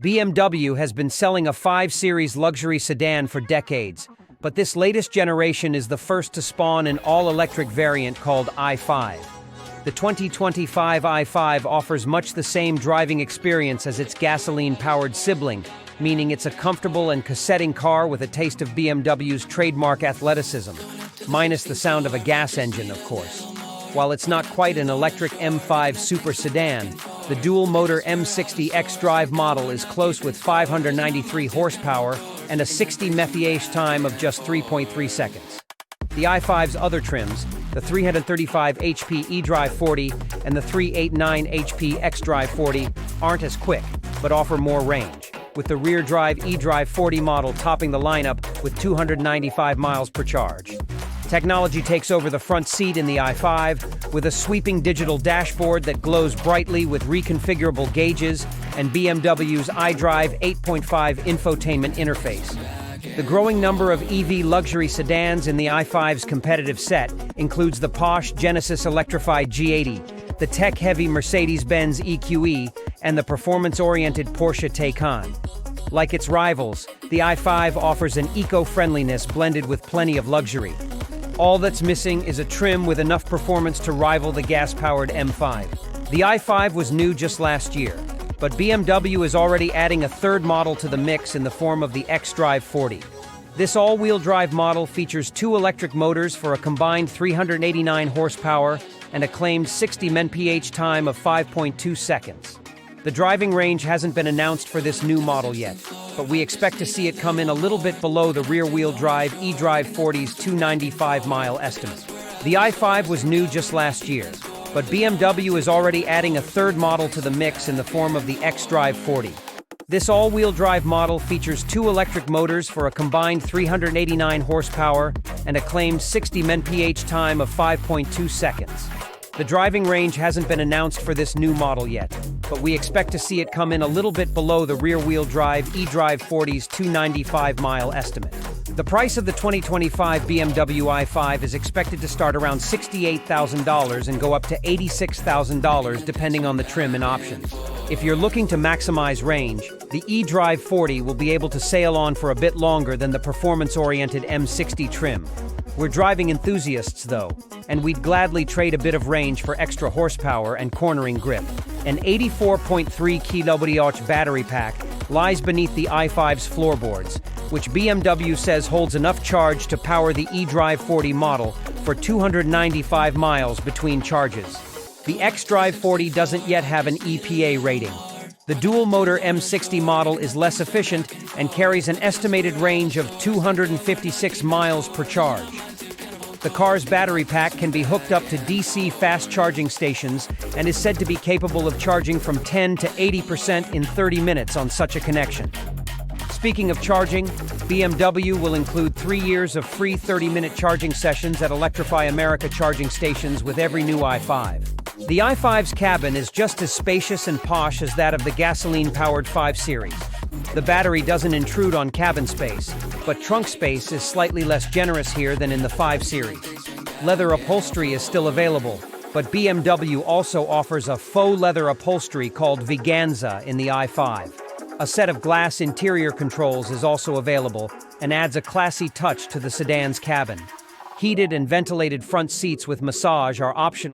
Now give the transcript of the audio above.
BMW has been selling a 5 Series luxury sedan for decades, but this latest generation is the first to spawn an all-electric variant called i5. The 2025 i5 offers much the same driving experience as its gasoline-powered sibling, meaning it's a comfortable and cassetting car with a taste of BMW's trademark athleticism, minus the sound of a gas engine, of course. While it's not quite an electric M5 super sedan, the dual-motor M60 xDrive model is close with 593 horsepower and a 60 mph time of just 3.3 seconds. The i5's other trims, the 335 HP eDrive 40 and the 389 HP xDrive 40, aren't as quick, but offer more range, with the rear-drive eDrive 40 model topping the lineup with 295 miles per charge. Technology takes over the front seat in the i5, with a sweeping digital dashboard that glows brightly with reconfigurable gauges and BMW's iDrive 8.5 infotainment interface. The growing number of EV luxury sedans in the i5's competitive set includes the posh Genesis electrified G80, the tech-heavy Mercedes-Benz EQE, and the performance-oriented Porsche Taycan. Like its rivals, the i5 offers an eco-friendliness blended with plenty of luxury. All that's missing is a trim with enough performance to rival the gas-powered M5. The i5 was new just last year, but BMW is already adding a third model to the mix in the form of the xDrive 40. This all-wheel drive model features 2 electric motors for a combined 389 horsepower and a claimed 60 mph time of 5.2 seconds. The driving range hasn't been announced for this new model yet, but we expect to see it come in a little bit below the rear-wheel drive eDrive 40's 295-mile estimate. The i5 was new just last year, but BMW is already adding a third model to the mix in the form of the xDrive 40. This all-wheel drive model features 2 electric motors for a combined 389 horsepower and a claimed 60 mph time of 5.2 seconds. The driving range hasn't been announced for this new model yet, but we expect to see it come in a little bit below the rear-wheel drive eDrive 40's 295-mile estimate. The price of the 2025 BMW i5 is expected to start around $68,000 and go up to $86,000 depending on the trim and options. If you're looking to maximize range, the eDrive 40 will be able to sail on for a bit longer than the performance-oriented M60 trim. We're driving enthusiasts, though, and we'd gladly trade a bit of range for extra horsepower and cornering grip. An 84.3 kWh battery pack lies beneath the i5's floorboards, which BMW says holds enough charge to power the eDrive 40 model for 295 miles between charges. The xDrive 40 doesn't yet have an EPA rating. The dual-motor M60 model is less efficient and carries an estimated range of 256 miles per charge. The car's battery pack can be hooked up to DC fast charging stations and is said to be capable of charging from 10 to 80% in 30 minutes on such a connection. Speaking of charging, BMW will include 3 years of free 30-minute charging sessions at Electrify America charging stations with every new i5. The i5's cabin is just as spacious and posh as that of the gasoline-powered 5 Series. The battery doesn't intrude on cabin space, but trunk space is slightly less generous here than in the 5 Series. Leather upholstery is still available, but BMW also offers a faux leather upholstery called Veganza in the i5. A set of glass interior controls is also available and adds a classy touch to the sedan's cabin. Heated and ventilated front seats with massage are optional.